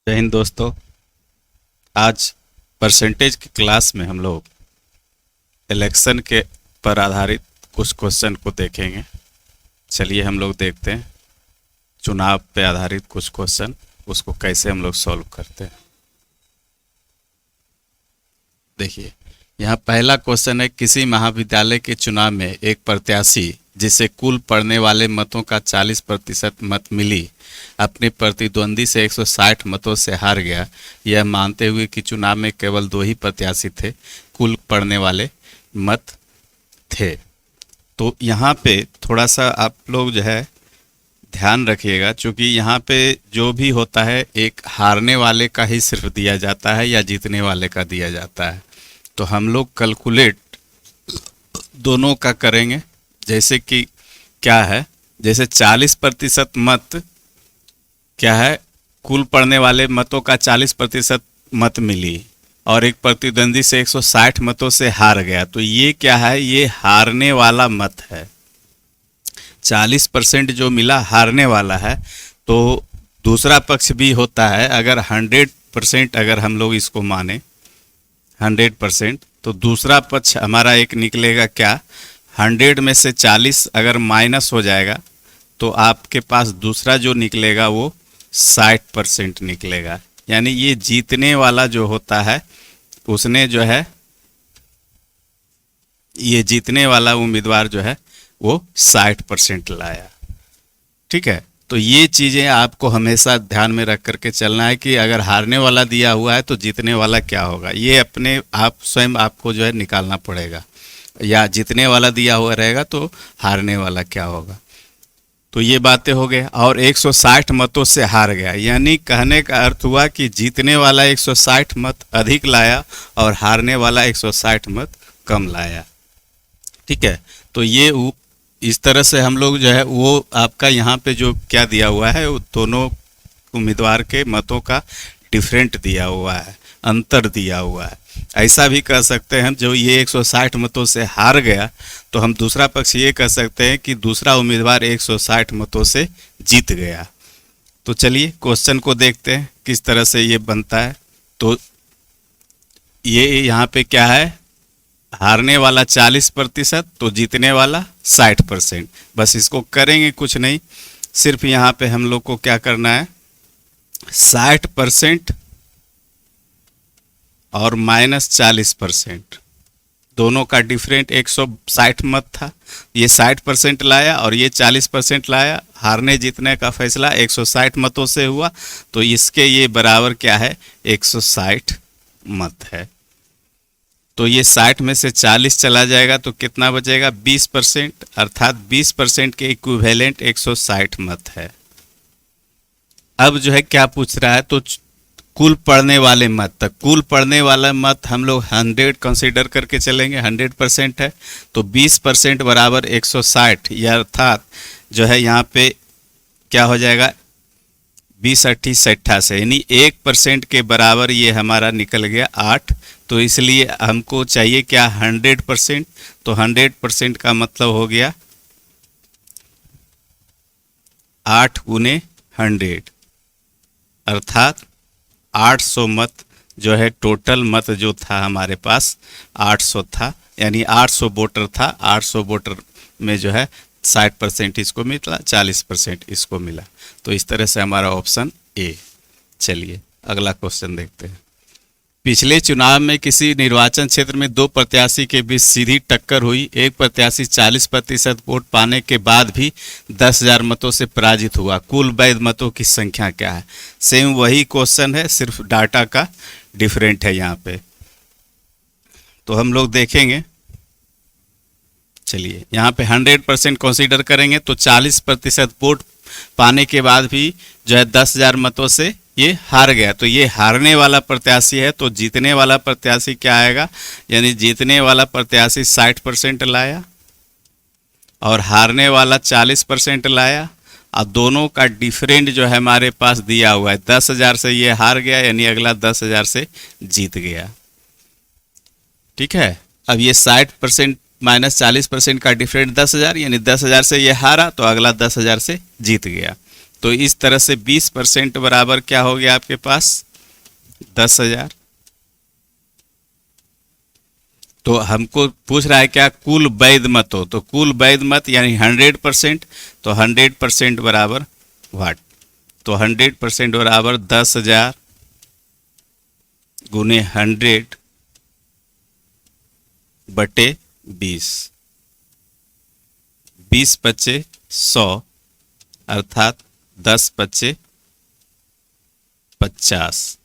जय हिंद दोस्तों। आज परसेंटेज की क्लास में हम लोग इलेक्शन के पर आधारित कुछ क्वेश्चन को देखेंगे। चलिए हम लोग देखते हैं चुनाव पे आधारित कुछ क्वेश्चन, उसको कैसे हम लोग सॉल्व करते हैं। देखिए, यहाँ पहला क्वेश्चन है, किसी महाविद्यालय के चुनाव में एक प्रत्याशी जिसे कुल पड़ने वाले मतों का 40% मत मिली अपने प्रतिद्वंदी से 160 मतों से हार गया, यह मानते हुए कि चुनाव में केवल 2 ही प्रत्याशी थे, कुल पड़ने वाले मत थे। तो यहाँ पे थोड़ा सा आप लोग जो है ध्यान रखिएगा, क्योंकि यहाँ पे जो भी होता है एक हारने वाले का ही सिर्फ दिया जाता है या जीतने वाले का दिया जाता है। तो हम लोग कैलकुलेट दोनों का करेंगे। जैसे कि क्या है, जैसे 40% मत क्या है, कुल पड़ने वाले मतों का 40% मत मिली और एक प्रतिद्वंदी से 160 मतों से हार गया। तो ये क्या है, ये हारने वाला मत है। 40% जो मिला हारने वाला है। तो दूसरा पक्ष भी होता है, अगर 100% अगर हम लोग इसको माने 100%, तो दूसरा पक्ष हमारा एक निकलेगा क्या, 100 में से 40 अगर माइनस हो जाएगा तो आपके पास दूसरा जो निकलेगा वो 60% निकलेगा। यानी ये जीतने वाला जो होता है उसने जो है, ये जीतने वाला उम्मीदवार जो है वो 60% लाया। ठीक है, तो ये चीज़ें आपको हमेशा ध्यान में रख करके चलना है कि अगर हारने वाला दिया हुआ है तो जीतने वाला क्या होगा, ये अपने आप स्वयं आपको जो है निकालना पड़ेगा। या जीतने वाला दिया हुआ रहेगा तो हारने वाला क्या होगा। तो ये बातें हो गए। और 160 मतों से हार गया, यानी कहने का अर्थ हुआ कि जीतने वाला 160 मत अधिक लाया और हारने वाला 160 मत कम लाया। ठीक है, तो ये इस तरह से हम लोग जो है वो आपका यहाँ पे जो क्या दिया हुआ है, वो दोनों उम्मीदवार के मतों का डिफरेंट दिया हुआ है, अंतर दिया हुआ है। ऐसा भी कह सकते हैं, जो ये 160 मतों से हार गया तो हम दूसरा पक्ष ये कह सकते हैं कि दूसरा उम्मीदवार 160 मतों से जीत गया। तो चलिए क्वेश्चन को देखते हैं किस तरह से ये बनता है। तो ये यहाँ पे क्या है, हारने वाला 40%, तो जीतने वाला 60%। बस इसको करेंगे कुछ नहीं, सिर्फ यहाँ पे हम लोग को क्या करना है, 60% और -40%, दोनों का डिफरेंट 160 मत था, ये 60% लाया और ये 40% लाया। हारने जीतने का फैसला 160 मतों से हुआ, तो इसके ये बराबर क्या है, 160 मत है। तो ये 60 में से 40 चला जाएगा तो कितना बचेगा, 20%, अर्थात 20% के इक्विवेलेंट 160 मत है। अब जो है क्या पूछ रहा है, तो कुल पड़ने वाले मत तक, कुल पड़ने वाला मत हम लोग 100 कंसीडर करके चलेंगे, 100% है। तो 20% बराबर 160, या अर्थात जो है यहाँ पे क्या हो जाएगा, 20 80 60 से, यानी 1% के बराबर ये हमारा निकल गया 8। तो इसलिए हमको चाहिए क्या, 100%। तो 100% का मतलब हो गया 8 गुने 100, अर्थात 800 मत जो है, टोटल मत जो था हमारे पास 800 था, यानी 800 वोटर था। 800 वोटर में जो है 60% इसको मिला, 40% इसको मिला। तो इस तरह से हमारा ऑप्शन ए। चलिए अगला क्वेश्चन देखते हैं। पिछले चुनाव में किसी निर्वाचन क्षेत्र में 2 प्रत्याशी के बीच सीधी टक्कर हुई। एक प्रत्याशी 40% वोट पाने के बाद भी 10,000 मतों से पराजित हुआ। कुल वैध मतों की संख्या क्या है। सेम वही क्वेश्चन है, सिर्फ डाटा का डिफरेंट है यहाँ पे। तो हम लोग देखेंगे, चलिए यहाँ पे 100% कंसीडर करेंगे तो 40% वोट पाने के बाद भी जो है 10,000 मतों से ये हार गया। तो ये हारने वाला प्रत्याशी है, तो जीतने वाला प्रत्याशी क्या आएगा, यानी जीतने वाला प्रत्याशी 60% लाया और हारने वाला 40% लाया। और दोनों का डिफरेंट जो है हमारे पास दिया हुआ है, 10,000 से ये हार गया, यानी अगला 10,000 से जीत गया। ठीक है, अब ये 60% -40% का डिफरेंट 10,000, यानी 10,000 से ये हारा तो अगला 10,000 से जीत गया। तो इस तरह से 20% बराबर क्या हो गया आपके पास 10,000। तो हमको पूछ रहा है क्या कुल वैध मत हो, तो कुल वैध मत यानी 100%। तो 100% बराबर वाट, तो 100% बराबर 10,000 गुने 100 बटे 20, 20 पच्चे 100 अर्थात 10 पच्चे 50।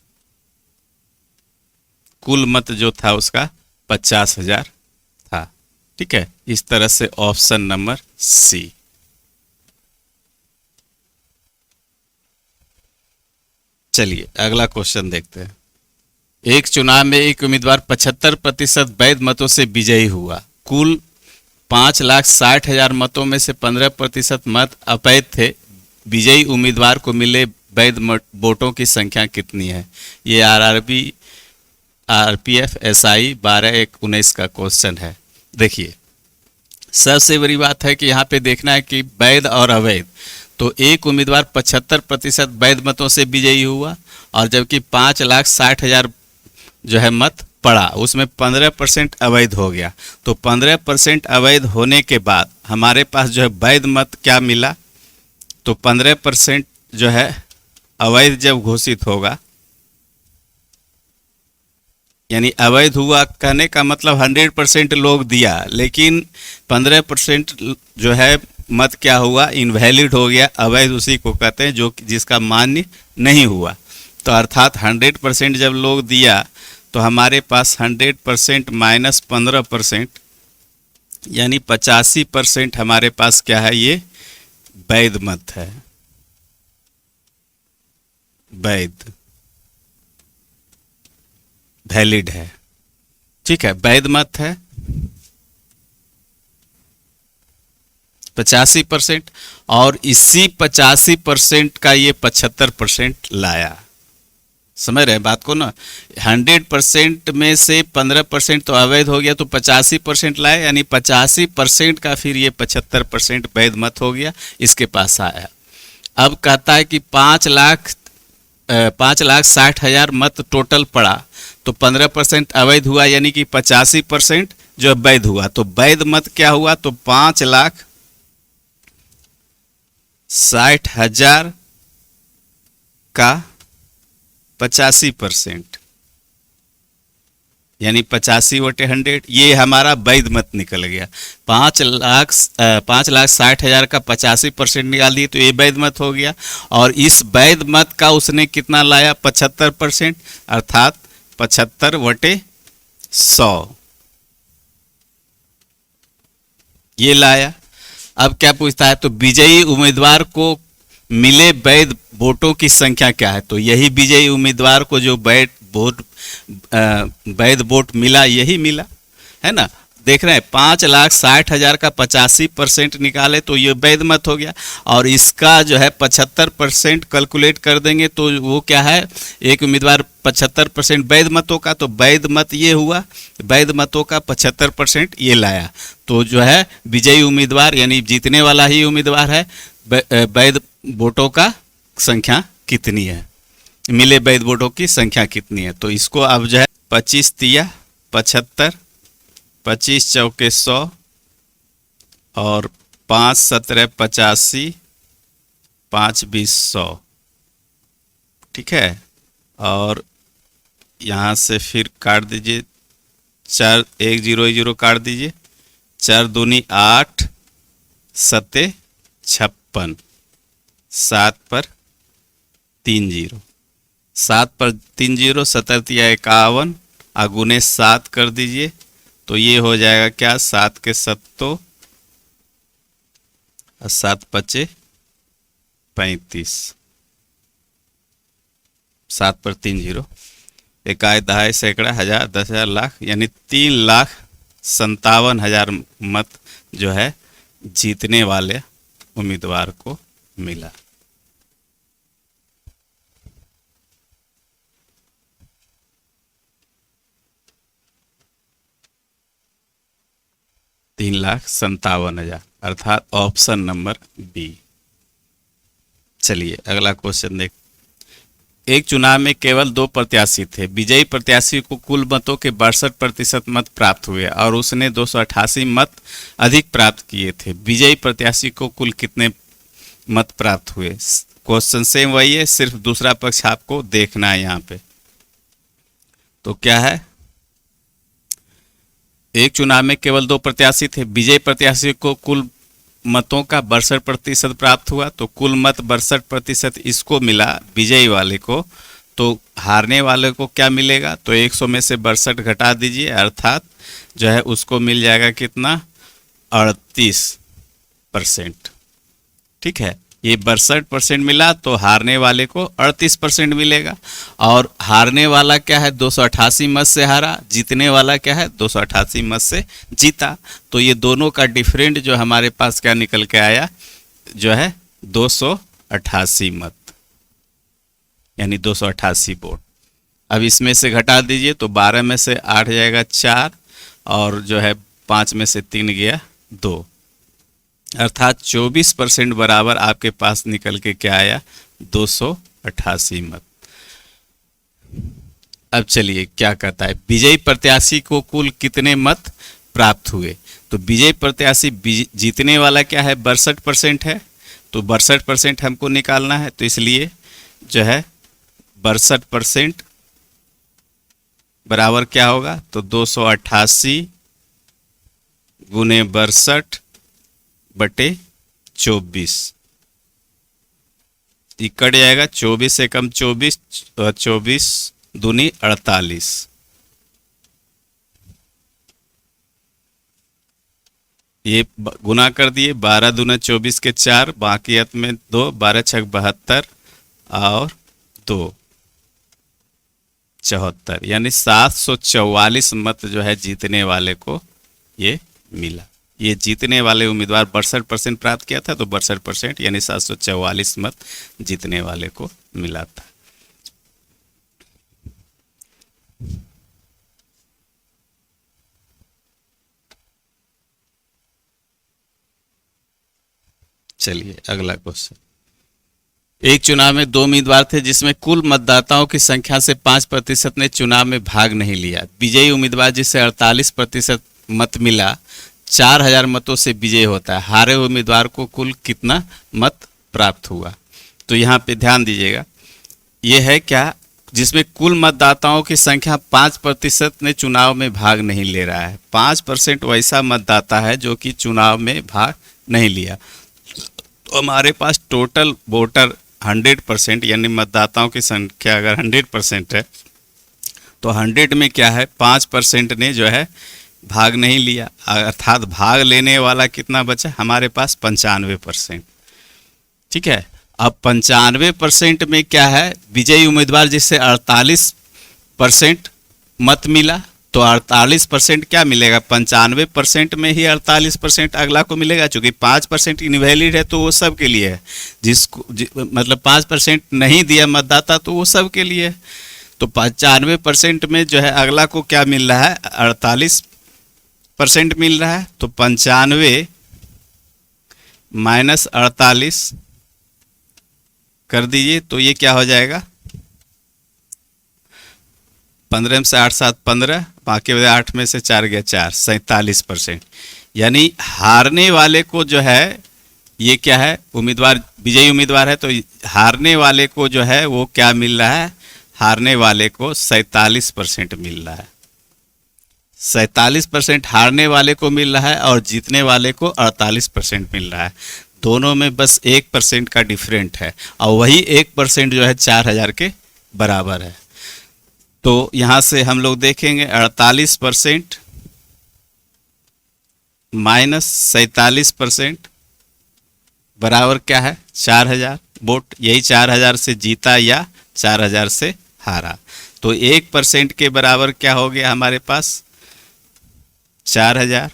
कुल मत जो था उसका 50,000 था। ठीक है, इस तरह से ऑप्शन नंबर सी। चलिए अगला क्वेश्चन देखते हैं। एक चुनाव में एक उम्मीदवार 75% वैध मतों से विजयी हुआ। कुल 5,60,000 मतों में से 15% मत अवैध थे। विजयी उम्मीदवार को मिले वैध वोटों की संख्या कितनी है? ये आरआरबी आरपीएफ एसआई 12/1/19 का क्वेश्चन है। देखिए सबसे बड़ी बात है कि यहाँ पे देखना है कि वैध और अवैध। तो एक उम्मीदवार 75% वैध मतों से विजयी हुआ और जबकि 5,60,000 जो है मत पड़ा, उसमें 15% अवैध हो गया। तो 15% अवैध होने के बाद हमारे पास जो है वैध मत क्या मिला, तो 15% जो है अवैध जब घोषित होगा, यानी अवैध हुआ कहने का मतलब 100% लोग दिया, लेकिन 15% जो है मत क्या हुआ, इनवैलिड हो गया। अवैध उसी को कहते हैं जो जिसका मान्य नहीं हुआ। तो अर्थात 100% जब लोग दिया तो हमारे पास 100% माइनस 15% यानी 85% हमारे पास क्या है, ये वैध मत है। वैध वैलिड है। ठीक है, वैध मत है 85% और इसी 85% का ये 75% लाया। समझ रहे हैं बात को ना? 100% में से 15% तो अवैध हो गया, तो 85% लाए, यानी 85% का फिर ये 75% वैध मत हो गया, इसके पास आया। अब कहता है कि 5,60,000 मत टोटल पड़ा, तो 15% अवैध हुआ, यानी कि 85% जो वैध हुआ। तो वैध मत क्या हुआ, तो 5,60,000 का 85% यानी 85/100, ये हमारा वैध मत निकल गया। 5,60,000 का 85% निकाल दिए तो ये वैध मत हो गया। और इस वैध मत का उसने कितना लाया, 75%, अर्थात 75/100 ये लाया। अब क्या पूछता है, तो विजयी उम्मीदवार को मिले वैध वोटों की संख्या क्या है? तो यही विजयी उम्मीदवार को जो वैध वोट मिला, यही मिला है ना। देख रहे हैं 5,60,000 का 85% निकाले तो ये वैध मत हो गया, और इसका जो है 75% कैलकुलेट कर देंगे तो वो क्या है, एक उम्मीदवार 75% वैध मतों का, तो वैध मत ये हुआ, वैध मतों का 75% ये लाया। तो जो है विजयी उम्मीदवार यानी जीतने वाला ही उम्मीदवार है। वैध वोटों का संख्या कितनी है, मिले वैध वोटों की संख्या कितनी है? तो इसको अब जो है 25 तिया 75, 25 चौके 100 और 5 17 85, 5 20 100। ठीक है, और यहाँ से फिर काट दीजिए, 4 1 0 0 काट दीजिए, 4 दूनी 8, 7 56, 7 पर 3 0, 7 पर 3 0, 17 तिया 51, आगुने 7 कर दीजिए तो ये हो जाएगा क्या, 7 के 7 और 7 पचे 35, 7 पर 3 0, 1 दहाई सैकड़ा हजार 10,000 लाख, यानी 3,57,000 मत जो है जीतने वाले उम्मीदवार को मिला। तीन 3,57,000 अर्थात ऑप्शन नंबर बी। चलिए अगला क्वेश्चन देख। एक चुनाव में केवल 2 प्रत्याशी थे। विजयी प्रत्याशी को कुल मतों के 62% मत प्राप्त हुए और उसने 288 मत अधिक प्राप्त किए थे। विजयी प्रत्याशी को कुल कितने मत प्राप्त हुए? क्वेश्चन सेम वही है, सिर्फ दूसरा पक्ष आपको देखना है यहाँ पे। तो क्या है, एक चुनाव में केवल 2 प्रत्याशी थे। विजयी प्रत्याशी को कुल मतों का 62% प्राप्त हुआ, तो कुल मत 62% इसको मिला विजयी वाले को। तो हारने वाले को क्या मिलेगा? तो 100 में से 62 घटा दीजिए, अर्थात जो है उसको मिल जाएगा कितना? 38%। ठीक है, ये 62% मिला तो हारने वाले को 38% मिलेगा। और हारने वाला क्या है? 288 मत से हारा। जीतने वाला क्या है? 288 मत से जीता। तो ये दोनों का डिफरेंट जो हमारे पास क्या निकल के आया? जो है 288 मत, यानी 288 वोट। अब इसमें से घटा दीजिए तो 12 में से 8 जाएगा 4, और जो है 5 में से 3 गया 2, अर्थात 24% बराबर आपके पास निकल के क्या आया? 288 मत। अब चलिए क्या कहता है, विजयी प्रत्याशी को कुल कितने मत प्राप्त हुए? तो विजयी प्रत्याशी जीतने वाला क्या है? 62% है, तो 62% हमको निकालना है। तो इसलिए जो है 62% बराबर क्या होगा? तो 288 गुने 62 बटे 24, कट जाएगा। 24 से कम 24, 24 दूनी 48। ये गुना कर दिए, 12 दूना 24 के 4, बाकी अंत में 2, 12 छक 72 और 2 74, यानी 744 मत जो है जीतने वाले को ये मिला। ये जीतने वाले उम्मीदवार 62% प्राप्त किया था, तो 62% यानी 744 मत जीतने वाले को मिला था। चलिए अगला क्वेश्चन। एक चुनाव में 2 उम्मीदवार थे जिसमें कुल मतदाताओं की संख्या से 5% ने चुनाव में भाग नहीं लिया। विजयी उम्मीदवार जिसे 48% मत मिला 4000 मतों से विजय होता है। हारे हुए उम्मीदवार को कुल कितना मत प्राप्त हुआ? तो यहाँ पे ध्यान दीजिएगा, ये है क्या? जिसमें कुल मतदाताओं की संख्या 5% ने चुनाव में भाग नहीं ले रहा है। 5% वैसा मतदाता है जो कि चुनाव में भाग नहीं लिया। तो हमारे पास टोटल वोटर 100%, यानी मतदाताओं की संख्या अगर 100% है, तो 100 में क्या है? 5% ने जो है भाग नहीं लिया, अर्थात भाग लेने वाला कितना बचा? हमारे पास 95%। ठीक है, अब 95% में क्या है? विजयी उम्मीदवार जिससे 48% मत मिला, तो 48% क्या मिलेगा? 95% में ही 48% अगला को मिलेगा। चूंकि 5% इनवैलिड है तो वो सब के लिए है। जिसको मतलब 5% नहीं दिया मतदाता तो वो सब के लिए है। तो 95% में जो है अगला को क्या मिल रहा है? 48% मिल रहा है। तो 95 माइनस 48 कर दीजिए, तो ये क्या हो जाएगा? 15 में से 8 7 15, बाकी 8 में से 4 गया 4, 47%। यानी हारने वाले को जो है, ये क्या है? उम्मीदवार विजयी उम्मीदवार है, तो हारने वाले को जो है वो क्या मिल रहा है? हारने वाले को 47% मिल रहा है। 47% हारने वाले को मिल रहा है और जीतने वाले को 48% मिल रहा है। दोनों में बस 1% का डिफरेंट है, और वही 1% जो है 4000 के बराबर है। तो यहाँ से हम लोग देखेंगे 48% माइनस 47% बराबर क्या है? 4000 वोट। यही 4000 से जीता या 4000 से हारा। तो 1% के बराबर क्या हो गया हमारे पास? 4000।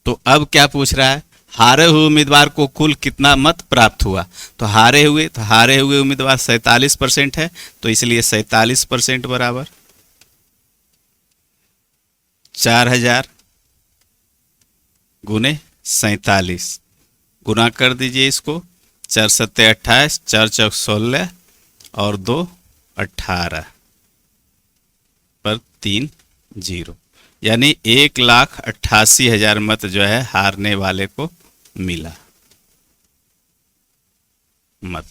तो अब क्या पूछ रहा है? हारे हुए उम्मीदवार को कुल कितना मत प्राप्त हुआ? तो हारे हुए उम्मीदवार 47% है, तो इसलिए 47% बराबर 4000 गुने 47, गुना कर दीजिए इसको, 4 सत्ते 28, 4 चौक 16 और 2 18 पर 3 0, यानी 1,88,000 मत जो है हारने वाले को मिला। मत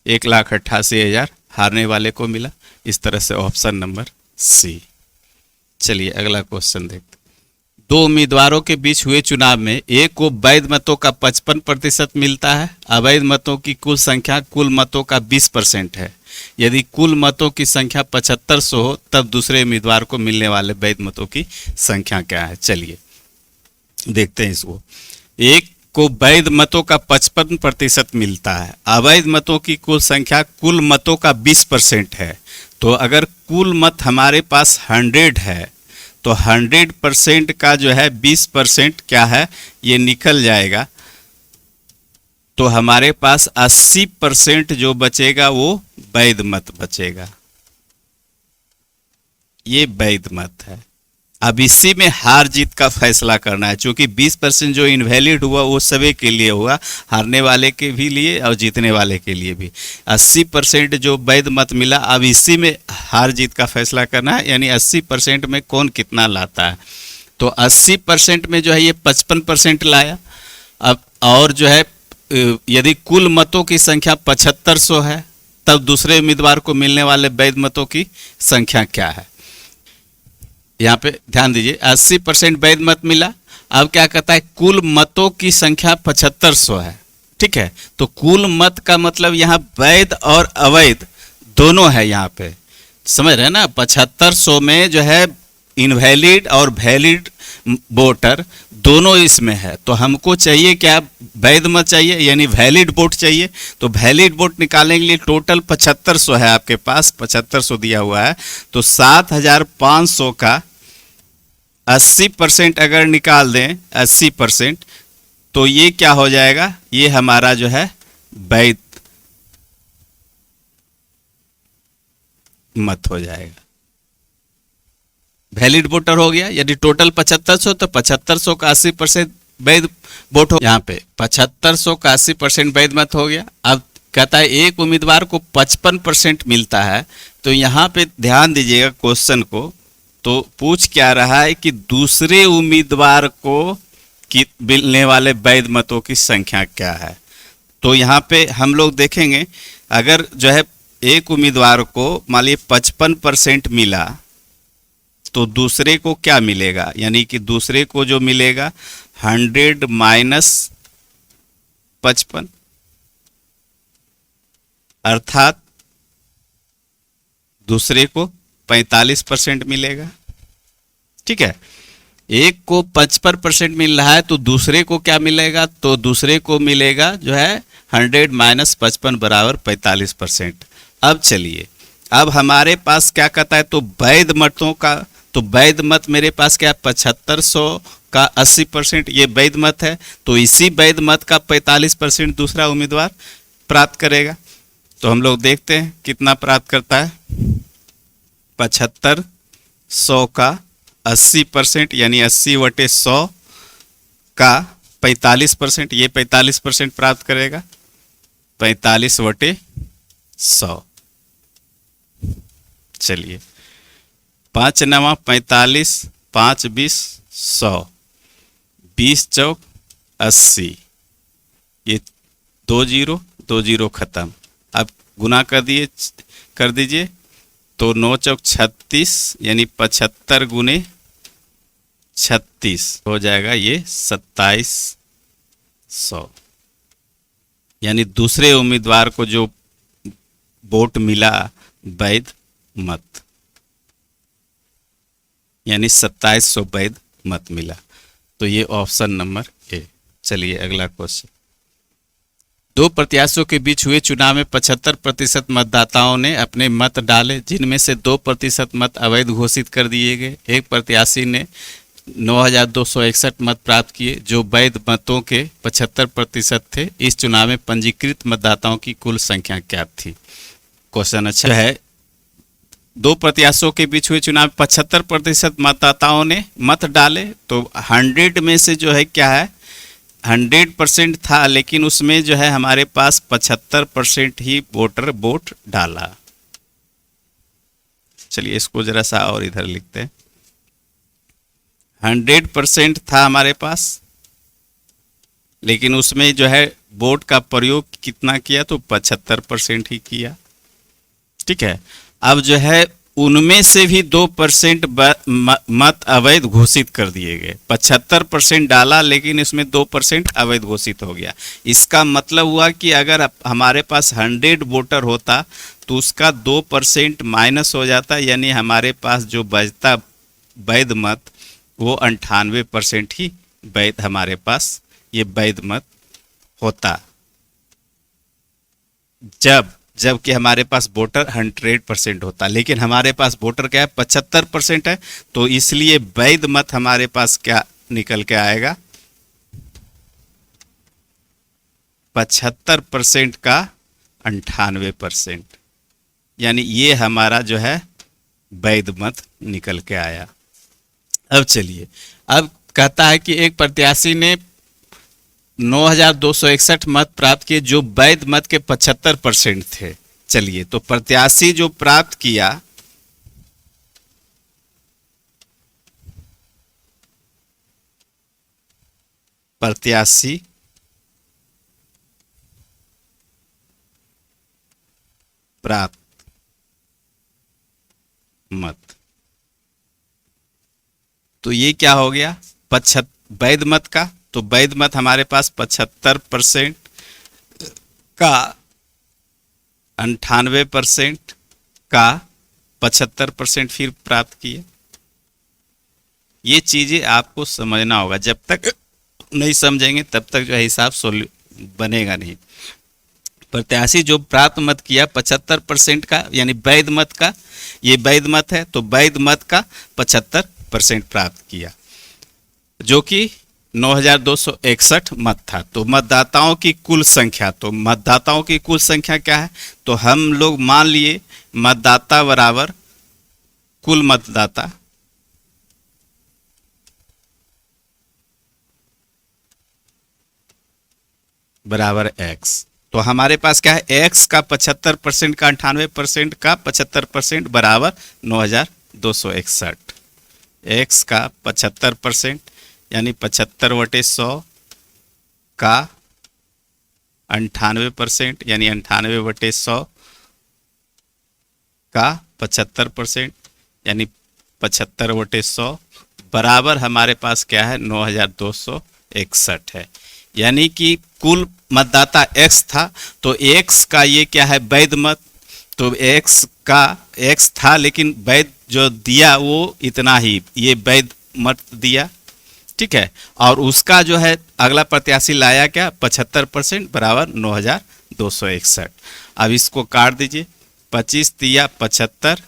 1,88,000 हारने वाले को मिला। इस तरह से ऑप्शन नंबर सी। चलिए अगला क्वेश्चन देखते। दो उम्मीदवारों के बीच हुए चुनाव में एक को वैध मतों का 55% मिलता है, अवैध मतों की कुल संख्या कुल मतों का 20% है। यदि कुल मतों की संख्या 7500 हो तब दूसरे उम्मीदवार को मिलने वाले वैध मतों की संख्या क्या है। चलिए देखते हैं इसको। एक को वैध मतों का 55% मिलता है, अवैध मतों की कुल संख्या कुल मतों का 20% है। तो अगर कुल मत हमारे पास 100 है तो 100% का जो है 20% क्या है ये निकल जाएगा, तो हमारे पास 80% जो बचेगा वो वैध मत बचेगा। ये वैध मत है। अब इसी में हार जीत का फैसला करना है, क्योंकि 20% जो इनवैलिड हुआ वो सभी के लिए हुआ, हारने वाले के भी लिए और जीतने वाले के लिए भी। 80% जो वैध मत मिला, अब इसी में हार जीत का फैसला करना है, यानी 80% में कौन कितना लाता है। तो 80% में जो है ये 55% लाया। अब और जो है यदि कुल मतों की संख्या 7500 है तब दूसरे उम्मीदवार को मिलने वाले वैध मतों की संख्या क्या है। यहाँ पे ध्यान दीजिए, 80% वैध मत मिला। अब क्या कहता है, कुल मतों की संख्या 7500 है। ठीक है, तो कुल मत का मतलब यहाँ वैध और अवैध दोनों है। यहाँ पे समझ रहे हैं ना, 7500 में जो है इनवैलिड और वैलिड वोटर दोनों इसमें है। तो हमको चाहिए क्या, वैध मत चाहिए, यानी वैलिड वोट चाहिए। तो वैलिड वोट निकालने के लिए टोटल 7500 है आपके पास, 7500 दिया हुआ है। तो 7500 का 80% अगर निकाल दें, 80%, तो ये क्या हो जाएगा, ये हमारा जो है वैध मत हो जाएगा, वैलिड वोटर हो गया। यदि टोटल 7500 तो 7500 का 80% वैध वोट हो। यहाँ पे 7500 का 80% वैध मत हो गया। अब कहता है एक उम्मीदवार को 55% मिलता है। तो यहाँ पे ध्यान दीजिएगा क्वेश्चन को, तो पूछ क्या रहा है कि दूसरे उम्मीदवार को मिलने वाले वैध मतों की संख्या क्या है। तो यहाँ पे हम लोग देखेंगे, अगर जो है एक उम्मीदवार को मान लीजिए 55% मिला तो दूसरे को क्या मिलेगा, यानी कि दूसरे को जो मिलेगा 100 माइनस 55, अर्थात दूसरे को 45% मिलेगा। ठीक है, एक को 55% मिल रहा है तो दूसरे को क्या मिलेगा, तो दूसरे को मिलेगा जो है 100 माइनस 55 बराबर 45%। अब चलिए, अब हमारे पास क्या कहता है, तो वैध मतों का, तो वैध मत मेरे पास क्या, 7500 का 80% ये वैध मत है। तो इसी वैध मत का 45% दूसरा उम्मीदवार प्राप्त करेगा। तो हम लोग देखते हैं कितना प्राप्त करता है। 7500 का 80%, यानी 80/100 का 45%, ये 45% प्राप्त करेगा, 45/100। चलिए, 5 9 45, 5 20 100, 20 चौक 80, ये 2 0 2 0 खत्म। अब गुना कर दीजिए, तो 9 चौक 36, यानी 75 गुने 36 हो जाएगा ये 2700। यानी दूसरे उम्मीदवार को जो वोट मिला वैध मत, यानी 2700 वैध मत मिला। तो ये ऑप्शन नंबर ए। चलिए अगला क्वेश्चन। दो प्रत्याशियों के बीच हुए चुनाव में 75% मतदाताओं ने अपने मत डाले, जिनमें से 2% मत अवैध घोषित कर दिए गए। एक प्रत्याशी ने 9261 मत प्राप्त किए, जो वैध मतों के 75% थे। इस चुनाव में पंजीकृत मतदाताओं की कुल संख्या क्या थी। क्वेश्चन अच्छा है। दो प्रत्याशियों के बीच हुए चुनाव में 75% मतदाताओं ने मत डाले, तो 100 में से जो है क्या है, 100% था, लेकिन उसमें जो है हमारे पास 75% ही वोटर वोट डाला। चलिए इसको जरा सा और इधर लिखते हैं। 100% था हमारे पास, लेकिन उसमें जो है वोट का प्रयोग कितना किया, तो 75% ही किया। ठीक है। अब जो है उनमें से भी 2% मत अवैध घोषित कर दिए गए। 75% डाला, लेकिन इसमें 2% अवैध घोषित हो गया। इसका मतलब हुआ कि अगर हमारे पास 100 वोटर होता तो उसका 2% माइनस हो जाता, यानी हमारे पास जो बचता वैध मत वो 98% ही वैध हमारे पास ये वैध मत होता, जबकि हमारे पास वोटर 100% होता। लेकिन हमारे पास वोटर क्या है, 75% है, तो इसलिए वैध मत हमारे पास क्या निकल के आएगा, 75% का 98%, यानी ये हमारा जो है वैध मत निकल के आया। अब चलिए, अब कहता है कि एक प्रत्याशी ने 9,261 मत प्राप्त किए जो वैध मत के 75% थे। चलिए, तो प्रत्याशी जो प्राप्त किया, प्रत्याशी प्राप्त मत, तो ये क्या हो गया, वैध मत का, तो वैध मत हमारे पास 75% का 98% का 75% फिर प्राप्त किए। ये चीजें आपको समझना होगा, जब तक नहीं समझेंगे तब तक जो है हिसाब बनेगा नहीं। प्रत्याशी जो प्राप्त मत किया 75% का, यानी वैध मत का, ये वैध मत है, तो वैध मत का 75% प्राप्त किया, जो कि 9,261 मत था। तो मतदाताओं की कुल संख्या, तो मतदाताओं की कुल संख्या क्या है, तो हम लोग मान लिए मतदाता बराबर कुल मतदाता बराबर x। तो हमारे पास क्या है, x का 75% का 98% का 75% बराबर 9,261। x का 75% यानी 75/100 का 98% यानी 98/100 का 75% यानी 75/100 बराबर हमारे पास क्या है, 9,261 है। यानी कि कुल मतदाता x था, तो x का ये क्या है, वैध मत, तो x का x था, लेकिन वैध जो दिया वो इतना ही, ये वैध मत दिया। ठीक है, और उसका जो है अगला प्रत्याशी लाया क्या, 75% बराबर 9,261। अब इसको काट दीजिए, 25 तिया 75,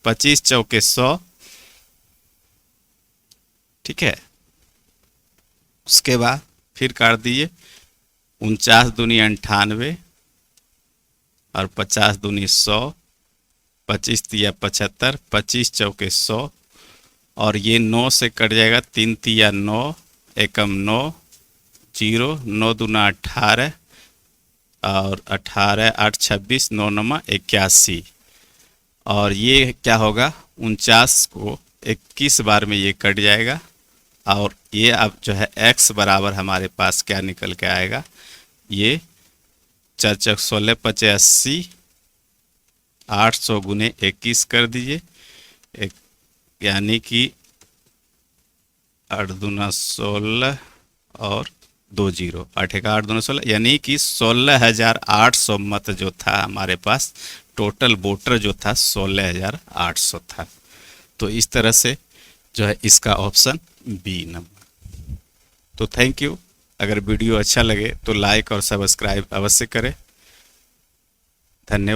25 चौके 100। ठीक है, उसके बाद फिर काट दीजिए, 49 दूनी 98 और 50 दूनी 100, 25 तिया 75, 25 चौके 100, और ये 9 से कट जाएगा, 3 तिया 9, एकम 9, 0, 9 दूना 18 और 18 8 26, 9 9 81, और ये क्या होगा, 49 को 21 बार में ये कट जाएगा, और ये अब जो है x बराबर हमारे पास क्या निकल के आएगा, ये 4 चौक 16 5 80, 800 गुने 21 कर दीजिए, यानी कि 8 दूना 16 और 2 0, 8 का 8 दूना 16, यानी कि 16,800 मत जो था हमारे पास, टोटल वोटर जो था 16,800 था। तो इस तरह से जो है इसका ऑप्शन बी नंबर। तो थैंक यू। अगर वीडियो अच्छा लगे तो लाइक और सब्सक्राइब अवश्य करें। धन्यवाद।